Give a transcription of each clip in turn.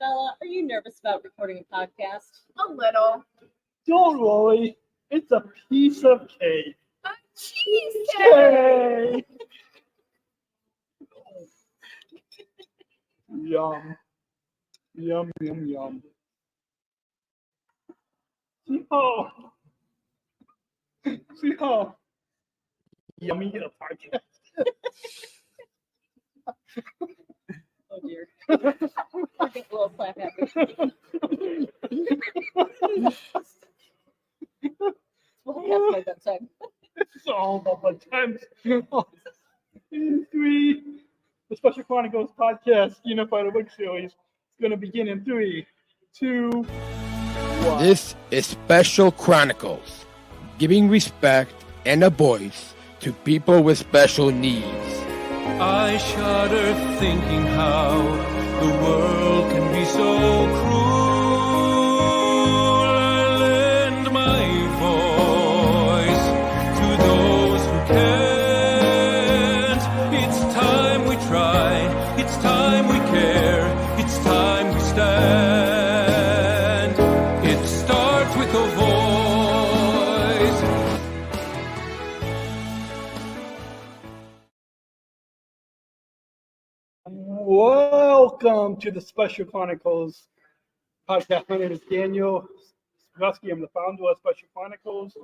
Bella, are you nervous about recording a podcast? A little. Don't worry, it's a piece of cake. A cheesecake. Yay! Yum. Yum, yum, yum. See how yummy a podcast. Oh dear. I think a little slap happy. Well, that's my bedtime. It's all about my times. In 3, the Special Chronicles podcast, Unified Book Series, is going to begin in 3, 2, 1. This is Special Chronicles, giving respect and a voice to people with special needs. I shudder thinking how the world can be so cruel. I lend my voice to those who can't. It's time we try, it's time we care, it's time we stand. It starts with a voice. Welcome to the Special Chronicles podcast. My name is Daniel Smrokowski. I'm the founder of Special Chronicles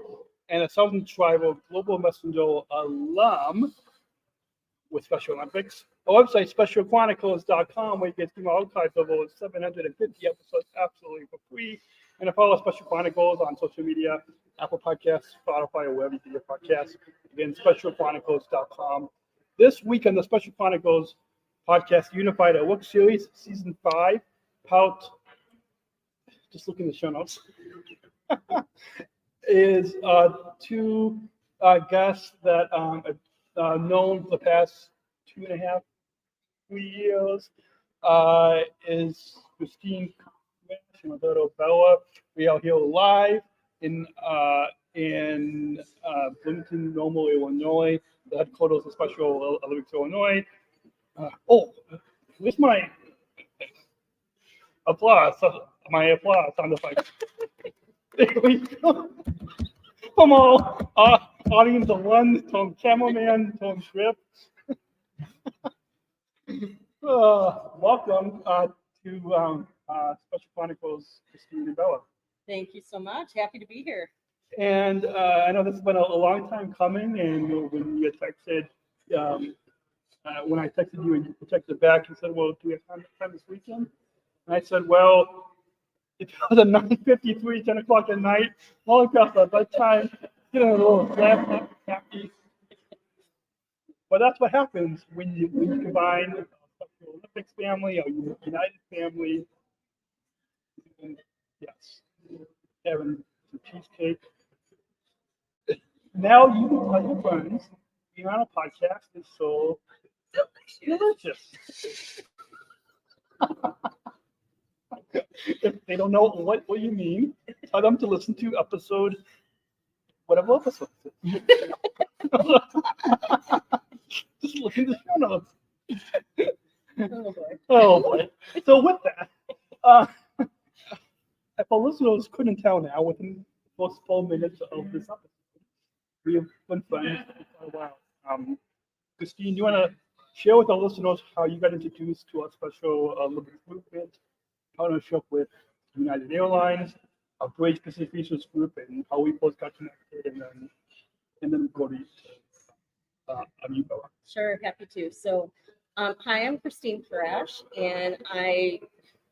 and a Sargent Shriver Global Messenger alum with Special Olympics. Our website, specialchronicles.com, where you can see my archives of over 750 episodes absolutely for free. And to follow Special Chronicles on social media, Apple Podcasts, Spotify, or wherever you get your podcasts. Again, specialchronicles.com. This week on the Special Chronicles podcast, Unified at Work Series, Season 5, part, just looking at the show notes, is two guests that I've known for the past 2.5, 3 years, is Christine Kurash and my daughter Bella. We are here live in Bloomington, Normal, Illinois, the headquarters of Special Olympics, Illinois. Where's my applause? My applause sound effects. There we go. Come on, audience of one, Tom Cameraman, Tom Swift. Welcome to Special Chronicles, Christine and Bella. Thank you so much. Happy to be here. And I know this has been a long time coming, and when you texted, when I texted you and you texted back, you said, well, do we have time this weekend? And I said, well, it was at 9:53, 10 o'clock at night, long past our bedtime, getting a little slap happy. But that's what happens when you combine the Olympics family or United family. And yes, having some cheesecake. Now you can tell your friends being on a podcast is so delicious. If they don't know what you mean, tell them to listen to whatever episode. Just look in the show notes. Oh boy. So with that, if our listeners couldn't tell now, within the first 4 minutes of this episode, we have been friends for a while. Christine, do you want to share with our listeners how you got introduced to our Special Olympics movement, partnership with United Airlines, our Bridge Pacific Research Group, and how we both got connected, and then go to you, Bella. Sure, happy to. So, hi, I'm Christine Kurash, and I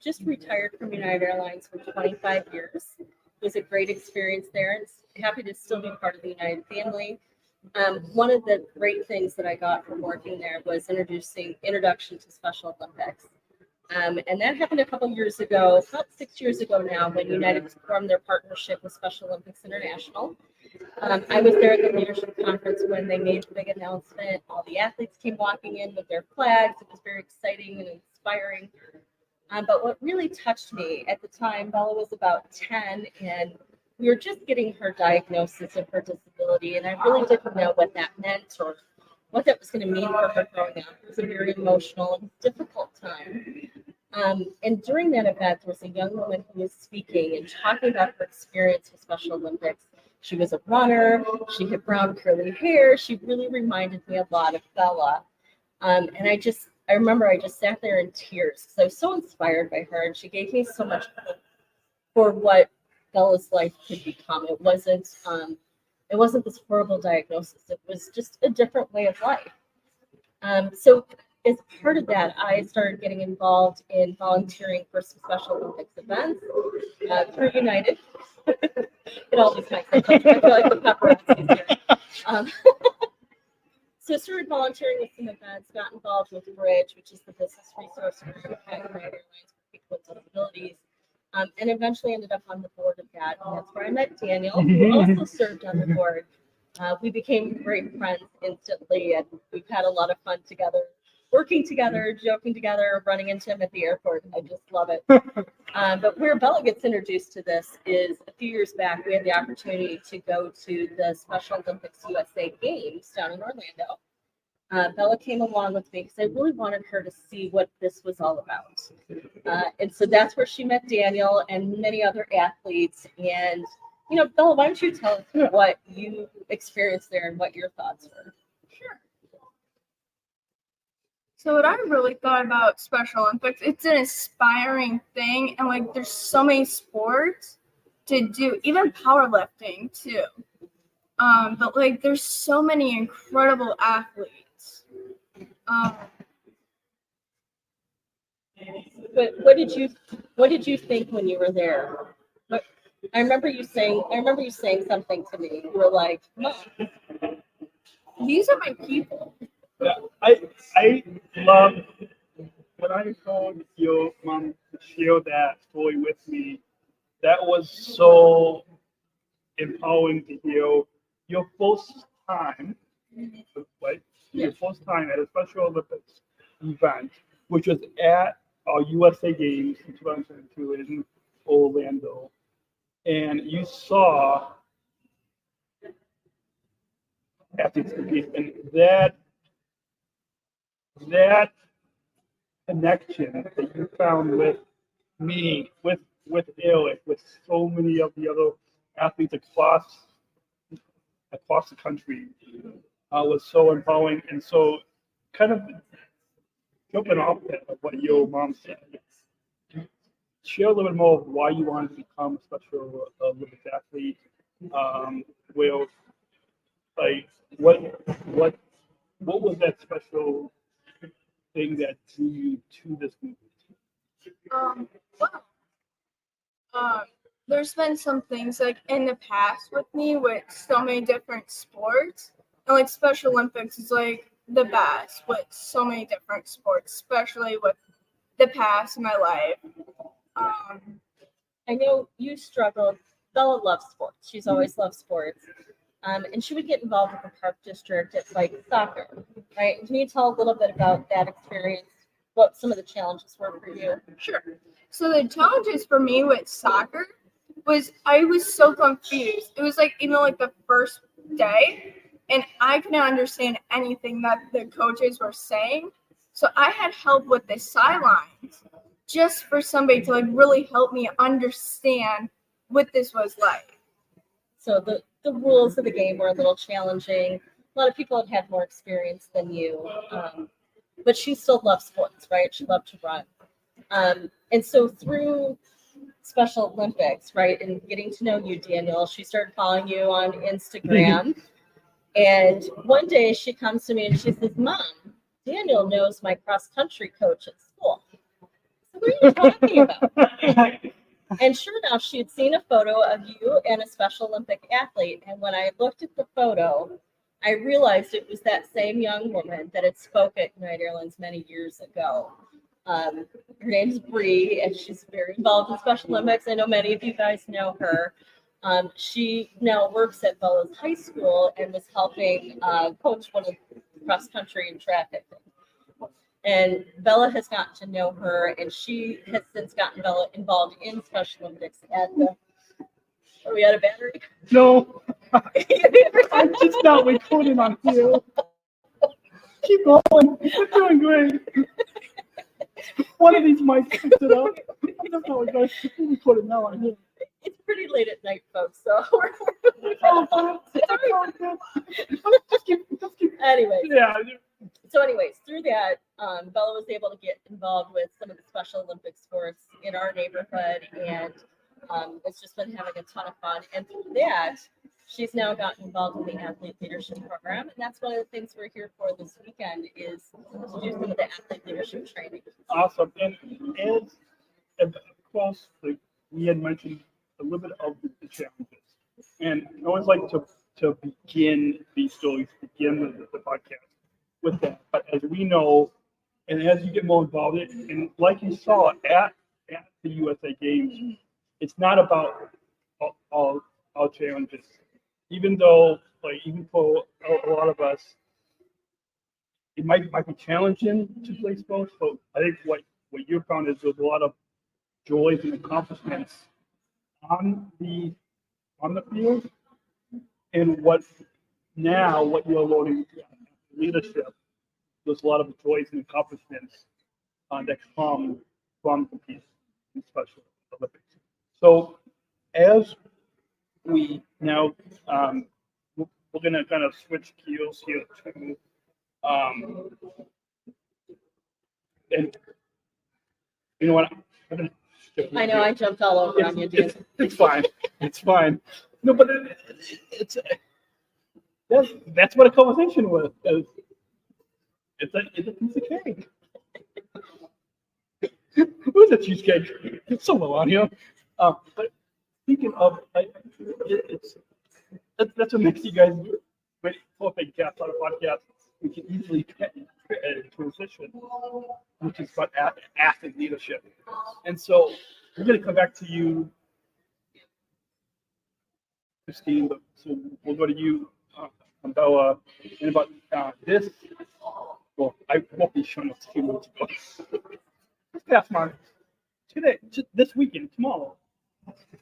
just retired from United Airlines for 25 years. It was a great experience there, and happy to still be part of the United family. One of the great things that I got from working there was introduction to Special Olympics. And that happened a couple years ago, about 6 years ago now, when United formed their partnership with Special Olympics International. I was there at the leadership conference when they made the big announcement. All the athletes came walking in with their flags. It was very exciting and inspiring. But what really touched me at the time, Bella was about 10, and we were just getting her diagnosis of her disability, and I really didn't know what that meant or what that was going to mean for her growing up. It was a very emotional and difficult time. And during that event, there was a young woman who was speaking and talking about her experience with Special Olympics. She was a runner. She had brown curly hair. She really reminded me a lot of Bella. And I remember I just sat there in tears because I was so inspired by her, and she gave me so much hope for what Bella's life could become. It wasn't this horrible diagnosis. It was just a different way of life. So as part of that, I started getting involved in volunteering for some Special Olympics events through United. It always makes sense. I feel like the paparazzi here. So I started volunteering with some events, got involved with Bridge, which is the business resource group at United Airlines for people with disabilities, and eventually ended up on the board of that. And that's where I met Daniel, who also served on the board. We became great friends instantly, and we've had a lot of fun together, working together, joking together, running into him at the airport. I just love it. But where Bella gets introduced to this is a few years back, we had the opportunity to go to the Special Olympics USA Games down in Orlando. Bella came along with me because I really wanted her to see what this was all about. And so that's where she met Daniel and many other athletes. And, Bella, why don't you tell us what you experienced there and what your thoughts were? Sure. So what I really thought about Special Olympics, it's an inspiring thing, and there's so many sports to do, even powerlifting too. But there's so many incredible athletes. But what did you think when you were there? I remember you saying something to me. You were like, "Mom, these are my people." Yeah, I love when I told your mom to share that story with me. That was so empowering to hear your first time, right? Your first time at a Special Olympics event, which was at our USA Games in 2002 in Orlando, and you saw athletes compete, and that connection that you found with me, with Eric, with so many of the other athletes across the country, was so empowering. And so, kind of jumping off that of what your mom said, share a little bit more of why you wanted to become a Special Olympics athlete. Well, what was that special thing that drew you to this movement? There's been some things in the past with me with so many different sports, and Special Olympics is the best with so many different sports, especially with the past in my life. I know you struggled. Bella loves sports. She's always loved sports. And she would get involved with the park district at soccer, right? Can you tell a little bit about that experience? What some of the challenges were for you? Sure. So the challenges for me with soccer was I was so confused. It was even the first day, and I couldn't understand anything that the coaches were saying. So I had help with the sidelines just for somebody to really help me understand what this was like. So the rules of the game were a little challenging. A lot of people had more experience than you, but she still loved sports, right? She loved to run. And so through Special Olympics, right, and getting to know you, Daniel, she started following you on Instagram. And one day she comes to me and she says, "Mom, Daniel knows my cross-country coach at school." So what are you talking about? And sure enough, she had seen a photo of you and a Special Olympic athlete. And when I looked at the photo, I realized it was that same young woman that had spoke at United Airlines many years ago. Her name's Bree, and she's very involved in Special Olympics. I know many of you guys know her. She now works at Bella's high school and was helping coach one of the cross country and track, I think. And Bella has gotten to know her, and she has since gotten Bella involved in Special Olympics at the. Are we out of battery? No, I'm just not recording on you. Keep going. You're doing great. One of these mics picks it up. I don't know, guys. We record it now. I hear. It's pretty late at night, folks. So anyways, Yeah. through that, Bella was able to get involved with some of the Special Olympic sports in our neighborhood, and it's just been having a ton of fun. And through that, she's now gotten involved in the athlete leadership program, and that's one of the things we're here for this weekend is to do some of the athlete leadership training. Awesome. And of course, like we had mentioned a little bit of the challenges. And I always like to begin these stories, begin the podcast with that. But as we know, and as you get more involved in it, and like you saw at the USA Games, it's not about all challenges. Even though, like, even for a lot of us, it might be challenging to play sports. So I think what you found is there's a lot of joys and accomplishments on the field, and what you're learning leadership. There's a lot of joys and accomplishments that come from competing in Special Olympics. So as we now we're going to kind of switch gears here to and you know what, I know I jumped all over on you, Dan. it's fine. It's fine. No, but it's that's what a conversation was. It's a piece of cake. Who's a cheesecake? It's so low on here. But speaking of, that's what makes you guys great for big cast on a podcast. We can easily transition, which is about athlete leadership. And so we're going to come back to you, Christine. So we'll go to you, Bella, and about this. Well, I won't be showing up 2 months ago. This past month, today, this weekend, tomorrow,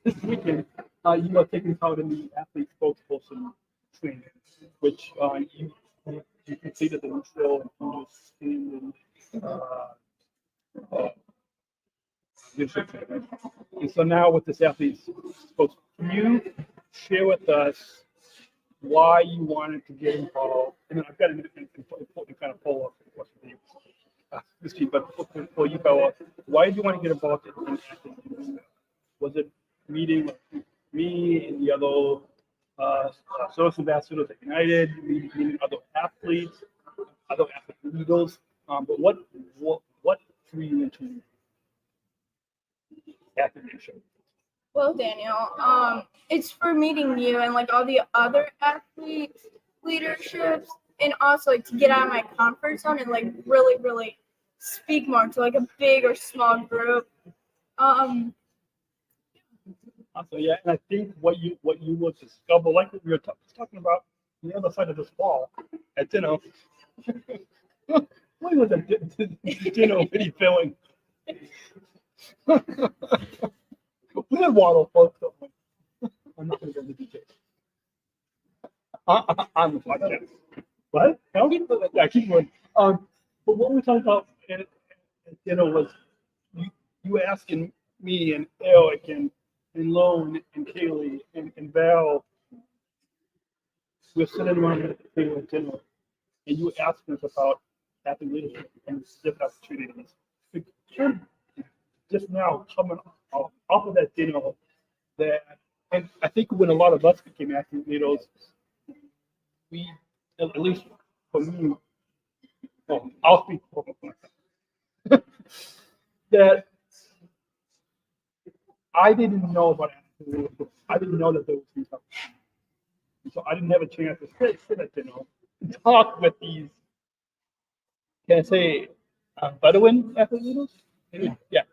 this weekend, you are taking part in the athlete spokesperson training, which you completed the neutral and understanding leadership training. And so now with this athlete spokesperson, can you share with us why you wanted to get involved? And then I've got an important kind of follow-up question for you. But for you, Bella, why did you want to get involved in athlete? Was it meeting with me and the other SOSA ambassadors at United, meeting other athletes, other athlete leaders? But what drew you into athlete leadership? Well, Daniel, it's for meeting you and like all the other athlete leaderships, and also like to get out of my comfort zone and like really speak more to like a big or small group. So yeah, and I think what you will discover, like we were talking about on the other side of this wall at dinner. What was a dinner really feeling? We had waddle, folks. I'm not going to go into details on the podcast. What? No? Yeah, keep going. But what we talked about at dinner was you asking me and Eric and Lone and Kaylee and Val. We're sitting around at the table at dinner, and you asking us about athlete leadership and different opportunities. Just now coming off of that dinner, and I think when a lot of us became athlete leaders, we, at least for me, well, I'll speak for myself, that I didn't know about athlete leadership. I didn't know that there was these opportunities. So I didn't have a chance to sit at dinner and talk with these, can I say, veteran athlete leaders? Yeah.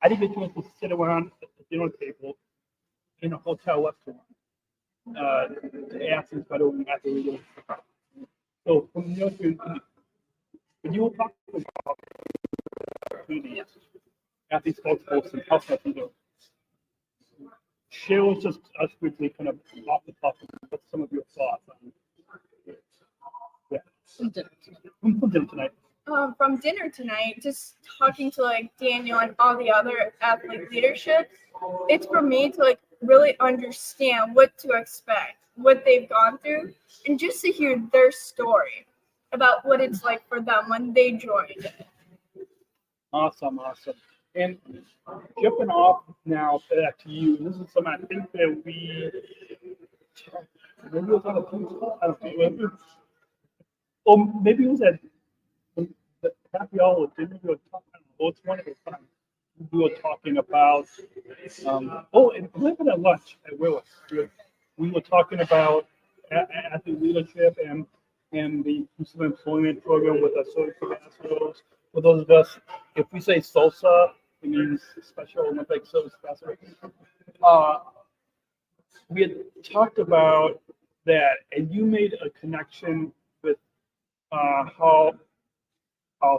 I didn't get a chance to sit around at the dinner table in a hotel restaurant to ask these veteran athlete leaders. So from your when you were talking about opportunities, athlete spokesperson, health leader, share with us quickly, kind of off the top, what some of your thoughts on from dinner tonight. from dinner tonight, just talking to like Daniel and all the other athlete leadership, it's for me to like really understand what to expect, what they've gone through, and just to hear their story about what it's like for them when they joined. Awesome. And jumping off now back to you, this is something I think that maybe it was on the team, I don't know, maybe it was at the happy hour dinner we were talking. It's one of the times we were talking about. And even at lunch at Willis, we were talking about athlete leadership and the inclusive employment program with the social ambassadors. For those of us, if we say SOSA, it means Special Olympic Service Ambassador. We had talked about that, and you made a connection with how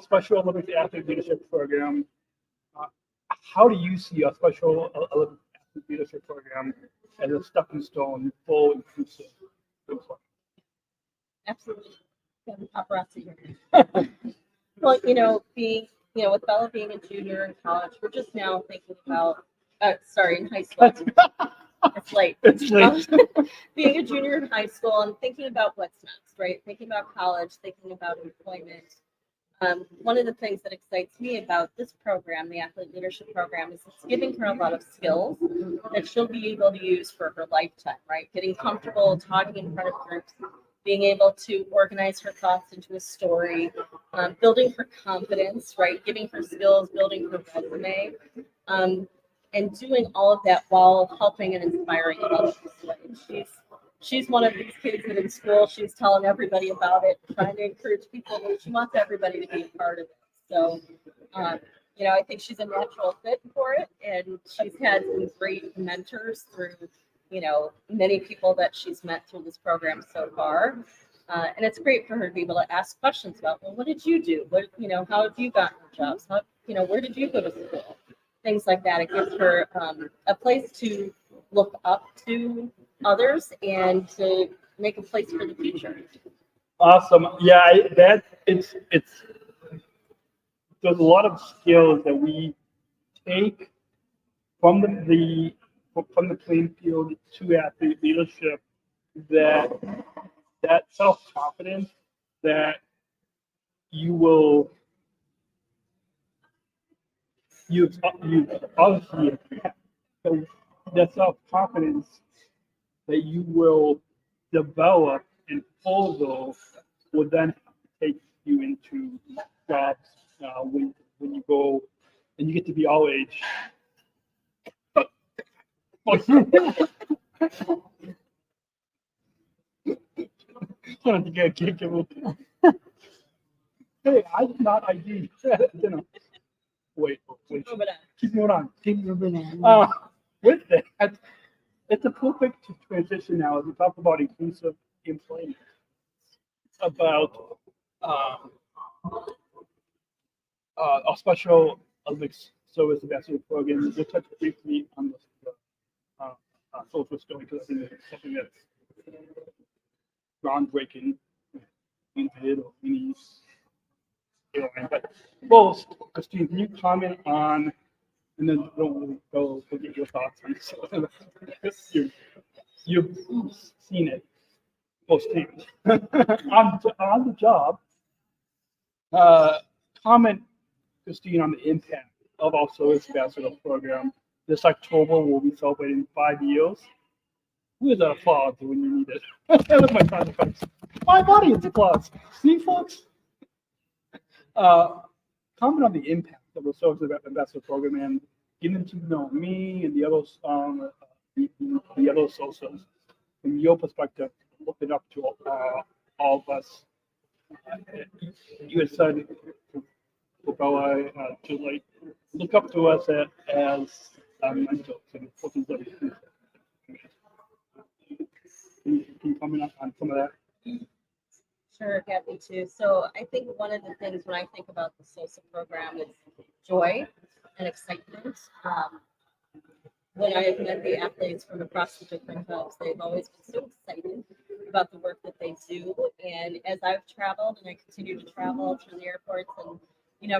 Special Olympics Athlete Leadership Program. How do you see a Special Olympics Athlete Leadership Program as a stepping stone for inclusive employment? Absolutely. Yeah, the paparazzi here. Well, with Bella being a junior in college, we're just now thinking about, in high school. It's late. It's late. Being a junior in high school and thinking about what's next, right? Thinking about college, thinking about employment. One of the things that excites me about this program, the Athlete Leadership Program, is it's giving her a lot of skills that she'll be able to use for her lifetime, right? Getting comfortable talking in front of groups, being able to organize her thoughts into a story, building her confidence, right? Giving her skills, building her resume, and doing all of that while helping and inspiring others. Right? She's one of these kids that in school, she's telling everybody about it, trying to encourage people, but she wants everybody to be a part of it. So, I think she's a natural fit for it, and she's had some great mentors through, many people that she's met through this program so far. And it's great for her to be able to ask questions about, well, what did you do? How have you gotten jobs? Where did you go to school? Things like that. It gives her a place to look up to others and to make a place for the future. Awesome. Yeah, it's there's a lot of skills that we take from the playing field to athlete leadership, that self-confidence that you obviously have. So that self-confidence that you will develop and follow will then take you into jobs when you go and you get to be all age. Hey, I did not ID. Wait. Keep moving on. With that, it's a perfect transition now as we talk about inclusive employment. About our Special Olympics Service Ambassador Program. We'll touch briefly on the social story because I think it's something that's groundbreaking in it or any airline. But first, Christine, can you comment on, and then we'll get your thoughts on this. You've seen it firsthand on the job. Comment, Christine, on the impact of our Service Ambassador Program. This October, we'll be celebrating 5 years. Where's that applause when you need it? That was my sound effects. 5 audience applause. See, folks? Comment on the impact of the Service Ambassador Program and getting to know me and the others, the other SOSAs from your perspective, looking up to all of us. You had said, Bella, to like look up to us as mentors and persons that can you comment on some of that? Sure, happy to. So I think one of the things when I think about the SOSA program is joy and excitement. When I've met the athletes from across the different clubs, they've always been so excited about the work that they do. And as I've traveled and I continue to travel through the airports and,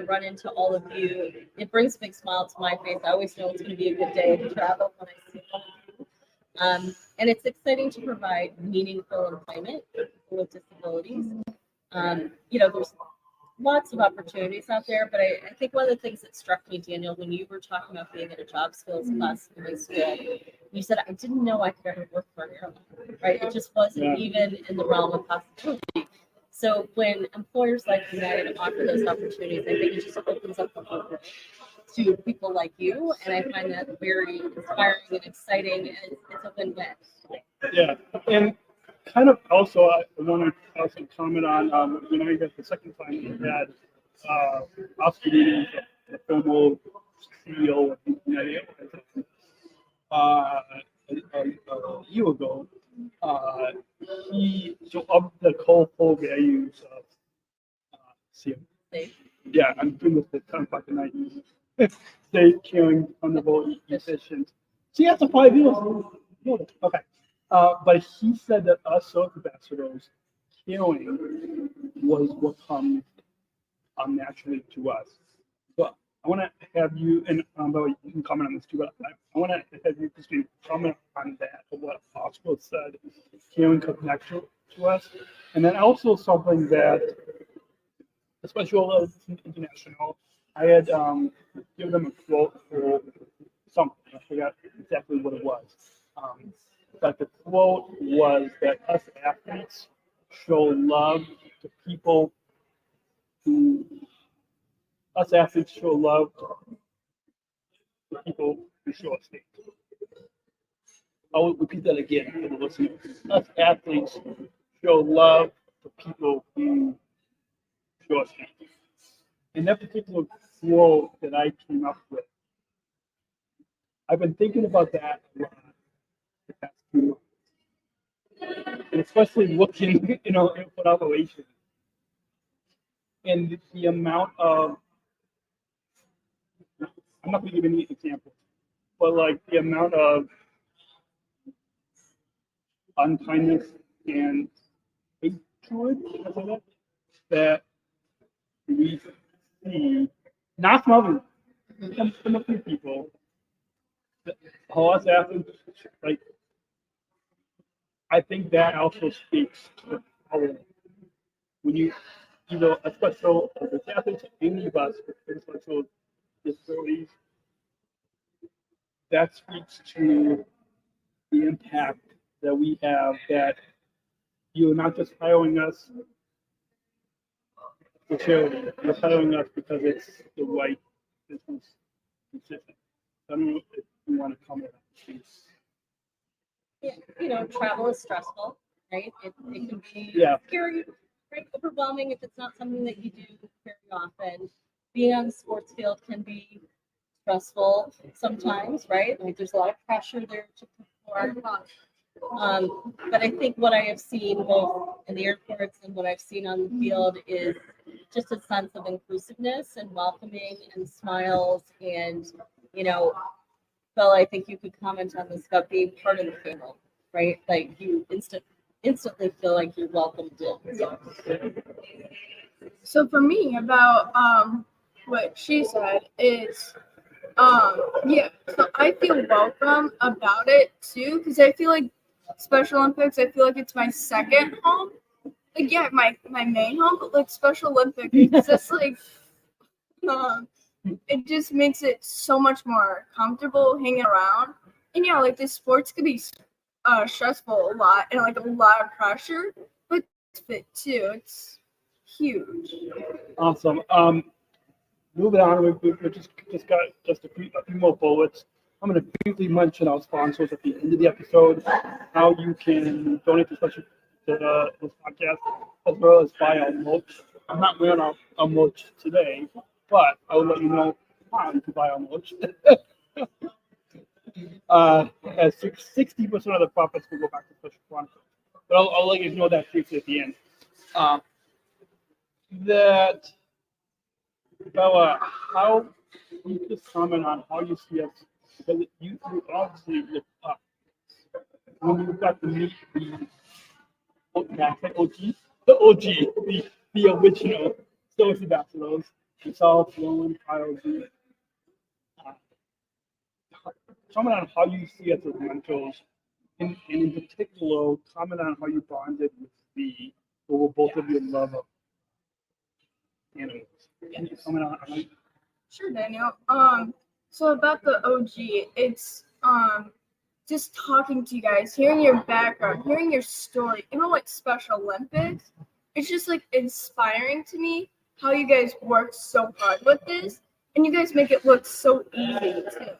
run into all of you, it brings a big smile to my face. I always know it's going to be a good day to travel when I see all of you. And it's exciting to provide meaningful employment for people with disabilities. There's lots of opportunities out there, but I think one of the things that struck me, Daniel, when you were talking about being in a job skills class in high school, you said, I didn't know I could ever work for an airline, right? It just wasn't even in the realm of possibility. So when employers like United offer those opportunities, I think it just opens up the whole world to people like you, and I find that very inspiring and exciting, and it's a win-win. Yeah, and kind of also, I want to also comment on, you guys, the second time we had Oscar meeting, the former CEO of United Airlines, a year ago. So of the core values of yeah, I'm doing this at 10 o'clock at night. Safe, caring, dependable, efficient. So that's a 5 years. Okay. But he said that us SOSA ambassadors, caring was what comes naturally to us. So I want to have you, and by the way, you can comment on this too, but I want to have you, Christine, comment on that, of what Oscar said, caring comes naturally to us. And then also something that, especially all international, I had given them a quote for something. I forgot exactly what it was. But the quote was that us athletes show love to people who show us hate. I'll repeat that again for the listeners. Us athletes show love to people who show us hate. And that particular quote that I came up with, I've been thinking about that a lot the past 2 months. And especially looking, airport operations. And the amount of, I'm not going to give any examples, but like the amount of unkindness and hatred that we see, not from others, from a few people, how us athletes, like, I think that also speaks to how, when you, especially as athletes, any of us with special disabilities, that speaks to the impact that we have, that you're not just hiring us for charity, you're hiring us because it's the right business decision. I don't know if you want to comment on this. Yeah, travel is stressful, right? It can be scary, right? Overwhelming if it's not something that you do very often. Being on the sports field can be stressful sometimes, right? Like there's a lot of pressure there to perform. But I think what I have seen both in the airports and what I've seen on the field is just a sense of inclusiveness and welcoming and smiles. And, Phil, I think you could comment on this about being part of the family, right? Like you instantly feel like you're welcomed in. So for me, about what she said is, so I feel welcome about it too, because I feel like Special Olympics, I feel like it's my second home. Like, yeah, my main home, but like Special Olympics, it's just like, it just makes it so much more comfortable hanging around. And yeah, like the sports could be stressful a lot and like a lot of pressure, but it's fit too. It's huge. Awesome. Moving on, we just got a few more bullets. I'm going to briefly mention our sponsors at the end of the episode, how you can donate to this podcast, as well as buy our merch. I'm not wearing our merch today, but I will let you know how you can buy our merch. As 60% of the profits will go back to Special Chronicles. But I'll let you know that briefly at the end. That Bella, how you just comment on how you see us, because you obviously look up when you got to meet OG, the OG, the original SOSA bachelors, yourself, Lowen, Kyle, Z. Comment on how you see us as mentors, and in particular, comment on how you bonded with the, or both of you in love of animals. Can you comment on how? Sure, Daniel. So about the OG, it's just talking to you guys, hearing your background, hearing your story, even like Special Olympics. It's just like inspiring to me how you guys work so hard with this, and you guys make it look so easy too.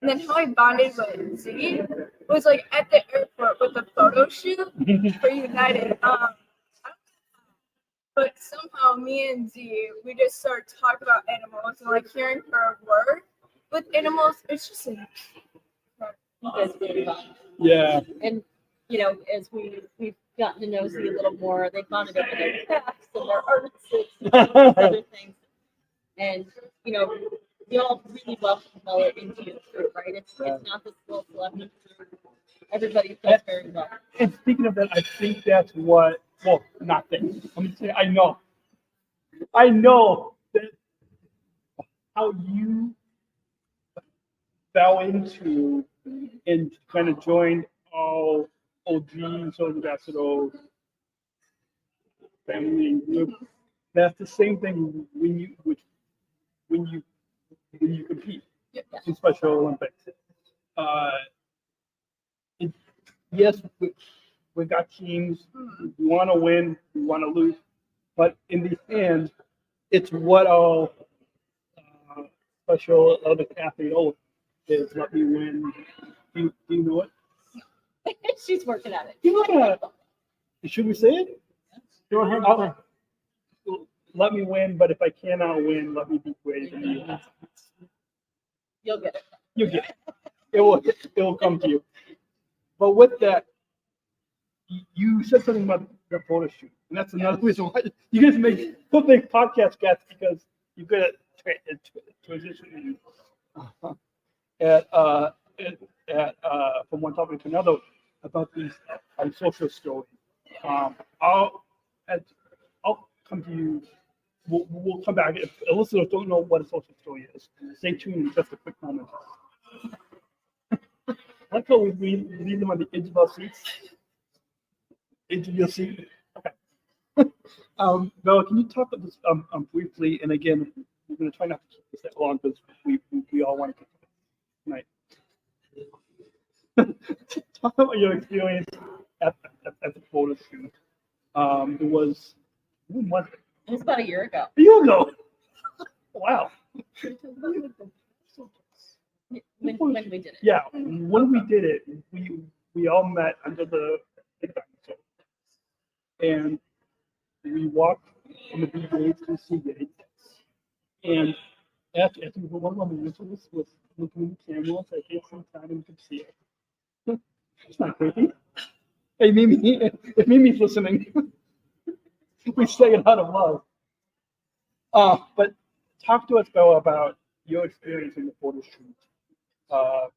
And then how I bonded with Z was like at the airport with the photo shoot for United. But somehow me and Z, we just started talking about animals and like hearing her work with animals. It's just like, You guys really bond. Yeah. And as we've gotten to know Z a little more, they bonded over their crafts and their arts and other things. And you all really welcome color into your group, right? It's not this little celebrity group. Everybody feels very well. And speaking of that, I think that's what, well, not think. Let me say, I know that how you fell into and kind of joined all OG, so ambassador family group. That's the same thing when you compete in Special Olympics. Yes, we got teams. We want to win. We want to lose. But in the end, it's what all Special Olympic athlete is. Let me win. Do you know it? She's working at it. You know it. Should we say it? Go ahead. Let me win, but if I cannot win, let me be great. You'll get it. You get it. It will come to you. But with that, you said something about the photo shoot, and that's another reason why you guys make podcast guests, because you're good at transitioning from one topic to another about these social stories. I'll come to you. We'll come back. If listeners don't know what a social story is, stay tuned in just a quick moment. I like how we leave them on the edge of our seats. Edge of your seat. Okay. Bella, can you talk about this briefly? And again, we're going to try not to keep this that long because we all want to tonight. Talk about your experience at the photo shoot. It was, when was it? It was about a year ago. A year ago. Wow. When we did it. Yeah, when we did it, we all met under the big dinosaur, and we walked from the B gate to the C gate, and after one of the mentors was looking at the camera, so I gave some time and could see it. It's not creepy. Hey, Mimi, if Mimi's listening, we say it out of love. But talk to us, Bella, about your experience in the photo shoot.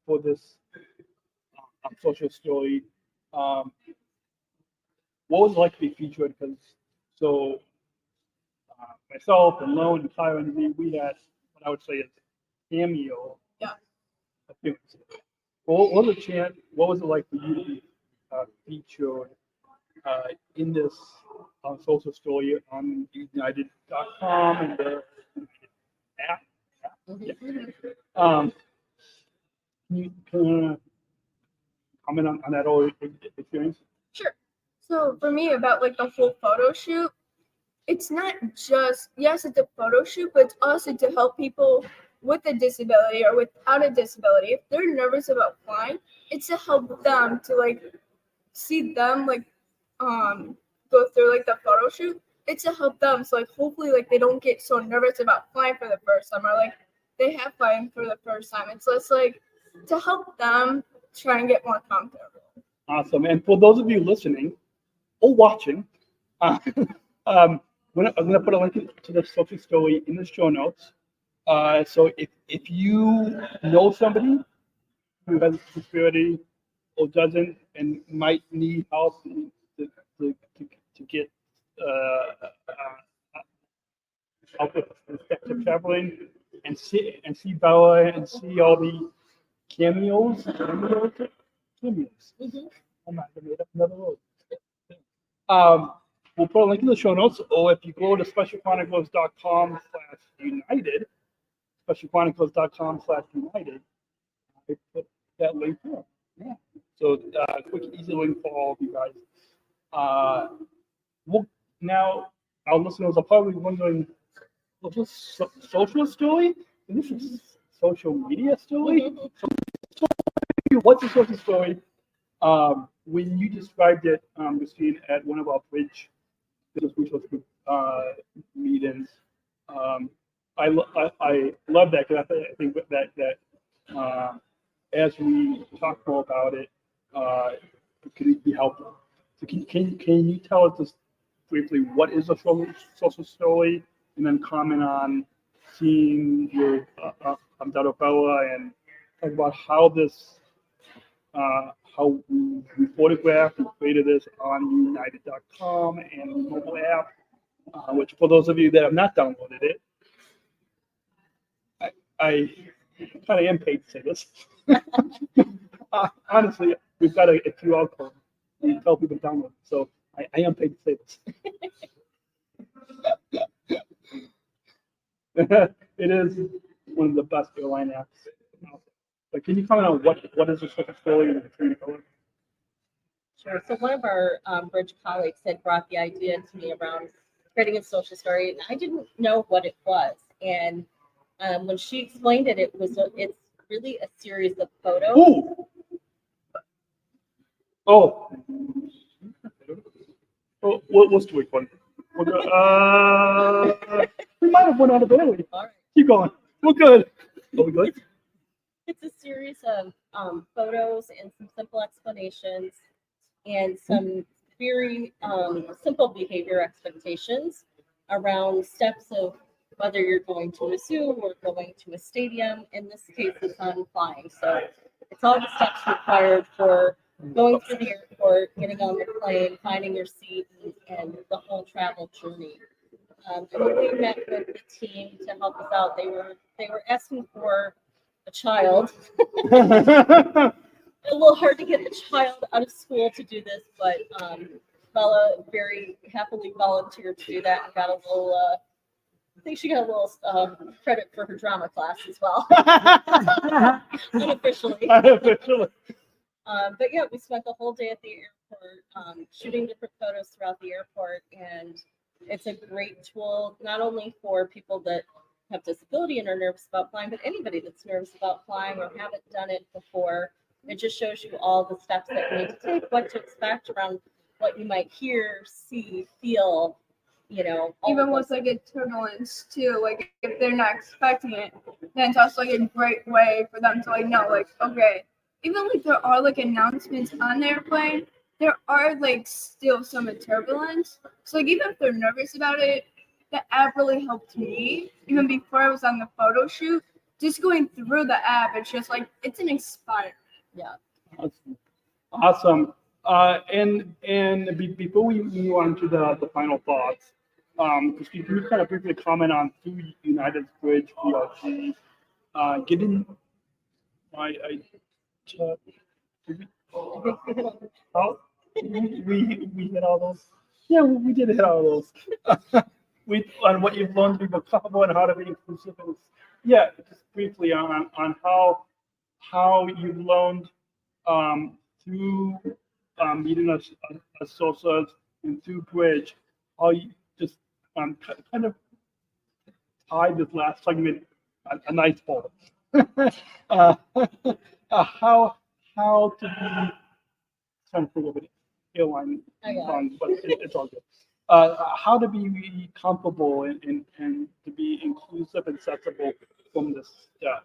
For this social story, what was it like to be featured? Because myself and Lone and Tyler and me, we had what I would say is cameo appearances. What was it like for you to be featured in this social story on United.com and the app? Yeah. Can you comment on that whole experience? Sure. So for me, about like the whole photo shoot, it's not just, yes, it's a photo shoot, but it's also to help people with a disability or without a disability. If they're nervous about flying, it's to help them to like see them like go through like the photo shoot. It's to help them, so like hopefully like they don't get so nervous about flying for the first time, or like they have flying for the first time. It's just like to help them try and get more comfortable. Awesome. And for those of you listening or watching, I'm going to put a link to the social story in the show notes. So if you know somebody who has a disability or doesn't and might need help to get out with traveling and see Bella and see all the cameos. Cameos. Mhm. Oh my, I made up another word. We'll put a link in the show notes, or if you go to specialchronicles.com/united, specialchronicles.com/united, I put that link there. Yeah. So quick, easy link for all of you guys. Now our listeners are probably wondering, what's this social story? And this is social media story. What's a social story? When you described it, Christine, at one of our bridge meetings, I love that, because I think that as we talk more about it, it could be helpful. So can you tell us just briefly what is a social story, and then comment on seeing your daughter Bella, and talk about how this how we photographed and created this on united.com and the mobile app, which for those of you that have not downloaded it, I kind of am paid to say this. Honestly, we've got a QR code. We tell people to download it, so I am paid to say this. It is one of the best airline apps. But can you comment on what is the social story in the Chronicles? Sure. So one of our bridge colleagues had brought the idea to me around creating a social story, and I didn't know what it was. And when she explained it, it's really a series of photos. Ooh. Oh, what's the week one? We might have went out of early. All right. Keep going. We're good. Are we good? It's a series of photos and some simple explanations and some very simple behavior expectations around steps of whether you're going to a zoo or going to a stadium. In this case, it's on flying. So it's all the steps required for going through the airport, getting on the plane, finding your seat, and the whole travel journey. And when we met with the team to help us out, they were asking for a child. A little hard to get a child out of school to do this, but Bella very happily volunteered to do that and got a little. I think she got a little credit for her drama class as well, unofficially. But yeah, we spent the whole day at the airport shooting different photos throughout the airport, and it's a great tool not only for people that have disability and are nervous about flying, but anybody that's nervous about flying or haven't done it before. It just shows you all the steps that you need to take, what to expect around what you might hear, see, feel, Even with like a turbulence too, like if they're not expecting it, then it's also like a great way for them to like know, like, okay, even like there are like announcements on the airplane, there are like still some turbulence. So like even if they're nervous about it, the app really helped me. Even before I was on the photo shoot, just going through the app, it's just like it's an inspiring. Yeah. Awesome. And before we move on to the final thoughts, Christine, can you kind of briefly comment on through United's Bridge PLC, getting we hit all those. Yeah, we did hit all those. On what you've learned to be comfortable and how to be inclusive. And yeah, just briefly on how you've learned through meeting us SOSAs and through Bridge, how you just kind of tied this last segment a nice bow. How to be trying to think of an airline fund, but it's all good. How to be really comfortable and to be inclusive and accessible from this step.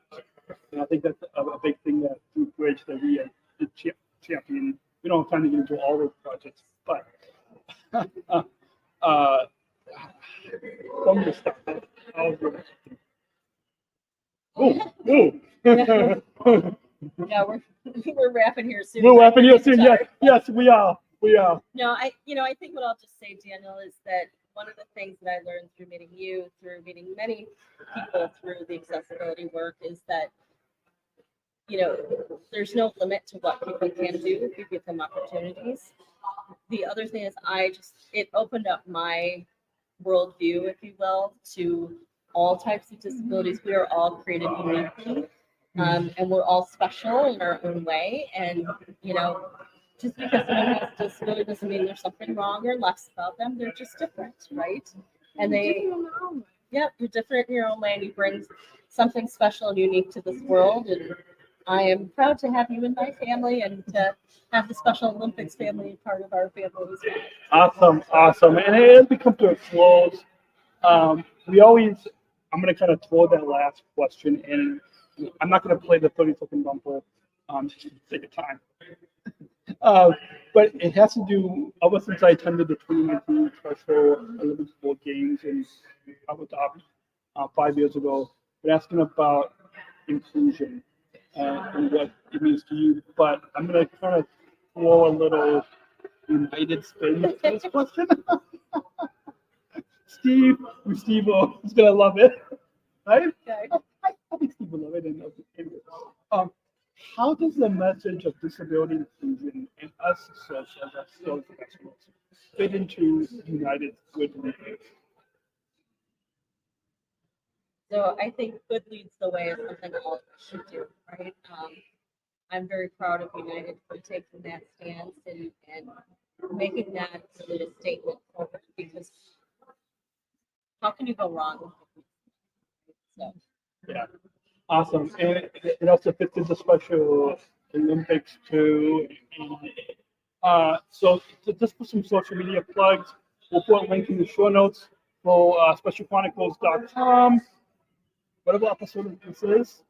And I think that's a big thing that through Bridge that we champion. We don't have time to get into all those projects, but from the step. Yeah, we're wrapping here soon. We're wrapping here soon. Yes, we are. No, I think what I'll just say, Daniel, is that one of the things that I learned through meeting you, through meeting many people through the accessibility work, is that, there's no limit to what people can do if you give them opportunities. The other thing is it opened up my worldview, if you will, to all types of disabilities. We are all created uniquely, and we're all special in our own way. And, just because someone has a disability doesn't mean there's something wrong or less about them. They're just different, right? And you're different in your own way, and you bring something special and unique to this world. And I am proud to have you in my family and to have the Special Olympics family part of our family as well. Awesome. And as we come to a close, I'm going to kind of throw that last question in. I'm not going to play the 30-second bumper just for the sake of time. But it has to do, ever since I attended the 2019 Special Olympics World Games in Abu Dhabi 5 years ago, we're asking about inclusion and what it means to you. But I'm going to kind of throw a little United spin to this question. Steve is going to love it, right? Okay. I think Steve will love it. How does the message of disability inclusion and us as social professionals fit into United good leading? So I think good leads the way is something all of us should do, right? I'm very proud of United for taking that stance and making that really a statement forward, because how can you go wrong with it? So. Yeah, awesome. And it also fits into Special Olympics too. So to just put some social media plugs, we'll put a link in the show notes for specialchronicles.com. Whatever episode this is,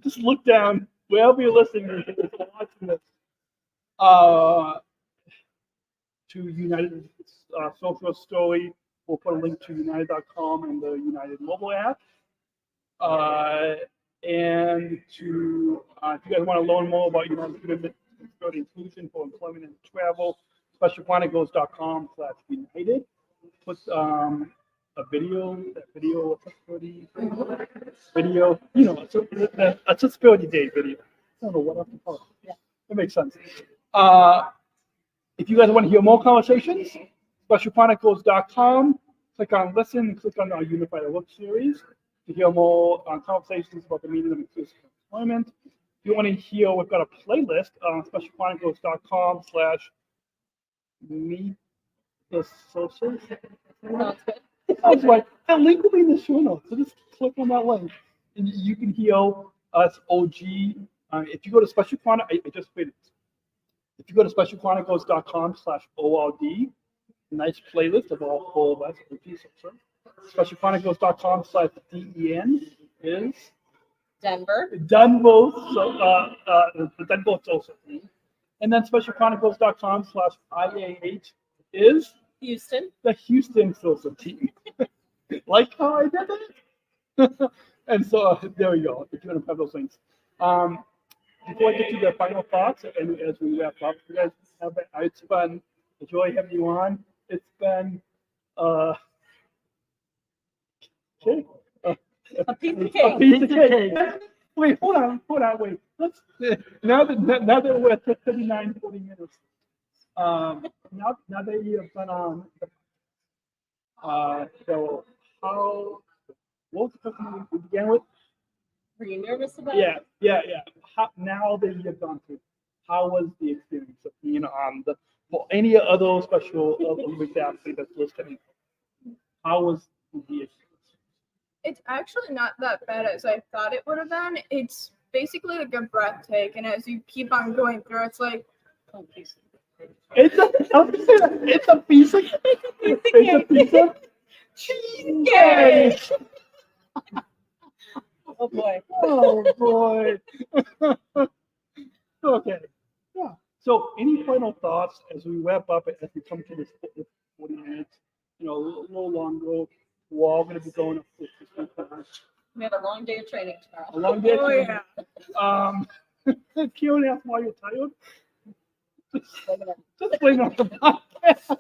just look down wherever you're listening and watching this. To United social story, we'll put a link to united.com and the United mobile app. And to if you guys want to learn more about United commitment to disability inclusion for employment and travel, specialchronicles.com/united. Put a video, video, it's a disability day video. I don't know what I'm talking. Yeah, that makes sense. If you guys want to hear more conversations, specialchronicles.com. Click on listen and click on our Unified Look series to hear more conversations about the meaning of inclusive employment. If you want to hear, we've got a playlist on specialchronicles.com/meet the SOSA. I was like, that link will be in the show notes. So just click on that link and you can hear us OG. If you go to Special Chronicles, I just played it. If you go to specialchronicles.com/ORD, nice playlist of all 4 of us. Specialchronicles.com/DEN is Denver. The Denver SOSA. And then specialchronicles.com/IAH is Houston. The Houston SOSA team. Like how I did it? And so there we go. If you want to have those things. Before I get to the final thoughts, and as we wrap up, you guys have it's been a joy having you on. It's been A piece of cake. a piece of cake. Wait, hold on, wait. Let's now that we're at 39-40 minutes. Now that you have been on, so what was the question we began with? Were you nervous about Yeah. it? Now that you've gone through, how was the experience of being on for any other Special Olympics athlete that's listening? How was the experience? It's actually not that bad as I thought it would have been. It's basically like a breathtaking, and as you keep on going through, it's like, It's a piece of cheesecake. Oh boy. Oh boy. Okay. Yeah. So, any final thoughts as we wrap up, as we come to this 40 minutes? A little longer. We're all going to be going up to We have a long day of training tomorrow. a long day. oh yeah. Kieran asked why you're tired. Just blame it on the podcast.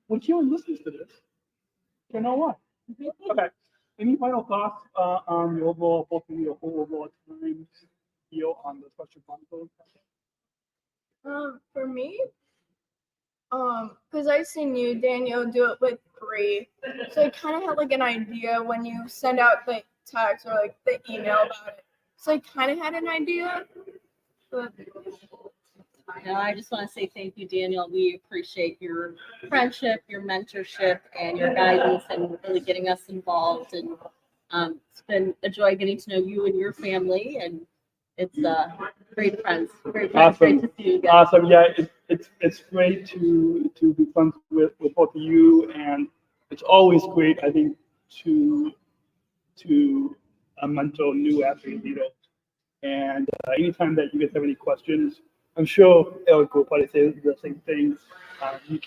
When Keelan listens to this, you know what? Okay. Any final thoughts on the overall, both of the whole overall time deal on the Special Chronicles? For me, because I seen you, Daniel, do it with 3, so I kind of had like an idea when you send out the text or like the email about it. So I kind of had an idea. But No, I just want to say thank you, Daniel. We appreciate your friendship, your mentorship, and your guidance, and really getting us involved. And it's been a joy getting to know you and your family. And it's great friends. Great friends. Awesome. Great to see you guys. Awesome. Yeah, it's great to be friends with both of you, and it's always great, I think, to mentor new athletes, And anytime that you guys have any questions, I'm sure Eric will probably say the same thing. You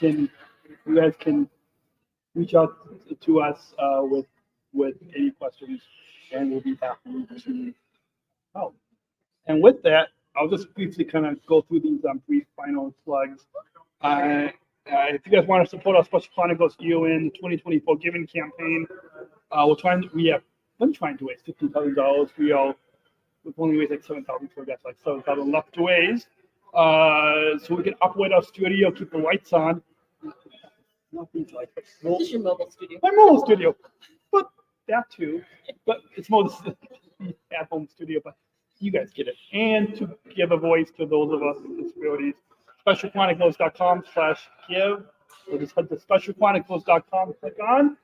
guys can reach out to us with any questions, and we'll be happy to help. And with that, I'll just briefly kind of go through these brief final plugs. If you guys want to support our Special Chronicles EON 2024 Giving Campaign, we have been trying to raise $15,000. We've only raised like 7,000, so that's like 7,000 left to raise. So we can upgrade our studio, keep the lights on. Nothing's like This is your mobile studio. my mobile studio, but that too. But it's more the at-home studio, but you guys get it. And to give a voice to those of us with disabilities, specialchronicles.com/give. So just head to specialchronicles.com, click on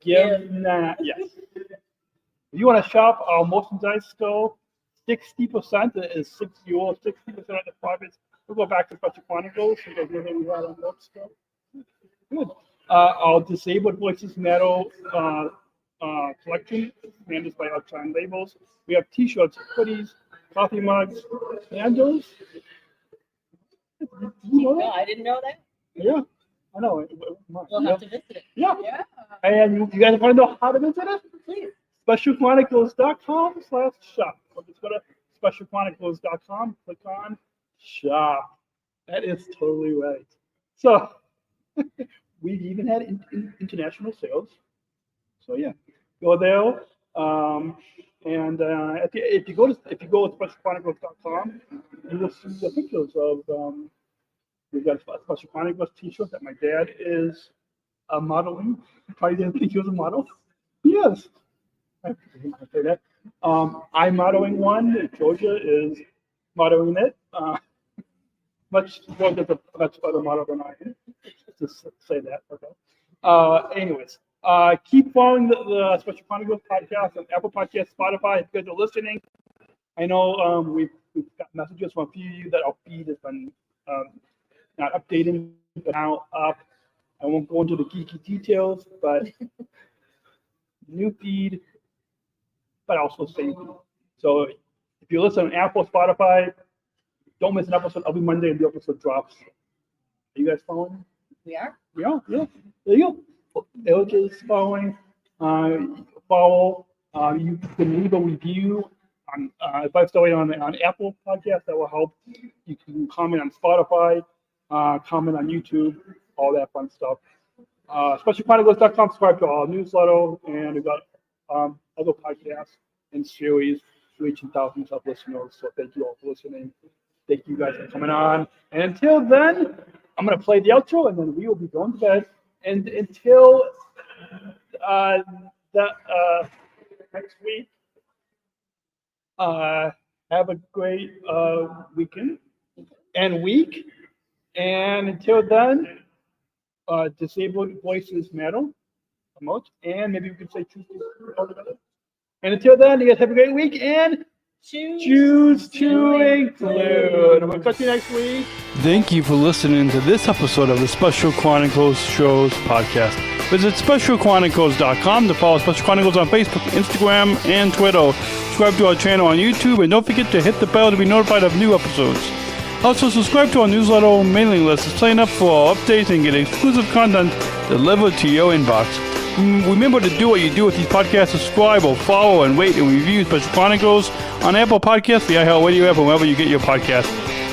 give now. Yes. If you want to shop our merchandise store, 60% is 60 or 60% of the profits. We'll go back to Special Chronicles. So you guys know that we had on merch store. Good. Our Disabled Voices Metal collection, managed by Outshine Labels. We have T-shirts, hoodies, coffee mugs, candles. No, I didn't know that. Yeah, I know. We'll have to visit it. Yeah. yeah. And you guys want to know how to visit it? Please. SpecialChronicles.com/shop. So just go to SpecialChronicles.com, click on shop. That is totally right. So we've even had international sales. So yeah, go there. And if you go to SpecialChronicles.com, you will see the pictures of. We've got a Special Chronicles T-shirt that my dad is modeling. Probably didn't think he was a model. Yes. I say that. I'm modeling one. Georgia is modeling it. Georgia's a much better model than I am. Just say that. Okay. Anyways, keep following the Special Chronicles podcast on Apple Podcasts, Spotify. If you guys are listening, I know we've got messages from a few of you that our feed has been not updating, but now up. I won't go into the geeky details, but new feed, but also same feed. So if you listen on Apple, Spotify, don't miss an episode. Every Monday the episode drops. Are you guys following? We are. Yeah. There you go. Eric is following. Follow. You can leave a review on 5-star on Apple Podcasts. That will help. You can comment on Spotify. Comment on YouTube, all that fun stuff. SpecialChronicles.com, subscribe to our newsletter, and we've got other podcasts and series reaching thousands of listeners. So thank you all for listening. Thank you guys for coming on. And until then, I'm going to play the outro, and then we will be going to bed. And until next week, have a great weekend and week. And until then, Disabled Voices Matter, promote, and maybe we could say choose to all together. And until then, you guys have a great week and choose to include. I'm going to catch you next week. Thank you for listening to this episode of the Special Chronicles Shows podcast. Visit SpecialChronicles.com to follow Special Chronicles on Facebook, Instagram, and Twitter. Subscribe to our channel on YouTube, and don't forget to hit the bell to be notified of new episodes. Also, subscribe to our newsletter mailing list to sign up for our updates and get exclusive content delivered to your inbox. Remember to do what you do with these podcasts. Subscribe or follow and rate and review Special Chronicles on Apple Podcasts, the iHeartRadio app, or wherever you get your podcasts.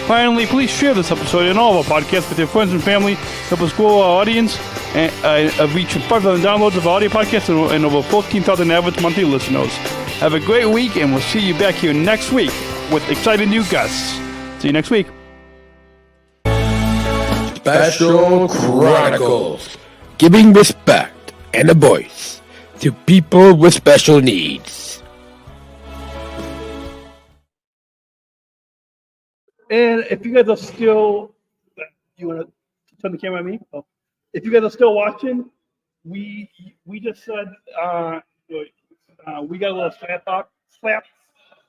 Finally, please share this episode and all of our podcasts with your friends and family. Help us grow our audience and reach 5,000 downloads of our audio podcasts and over 14,000 average monthly listeners. Have a great week, and we'll see you back here next week with exciting new guests. See you next week. Special Chronicles, giving respect and a voice to people with special needs. And if you guys are still, you want to turn the camera at me? Oh. If you guys are still watching, we just said we got a little slap.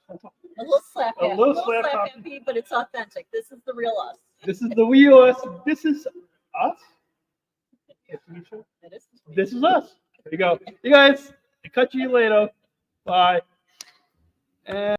A little slap A happy, little slap happy, but it's authentic. This is the real us. This is the real us. This is us. It is. This is us. There you go. You guys, catch you later. Bye. And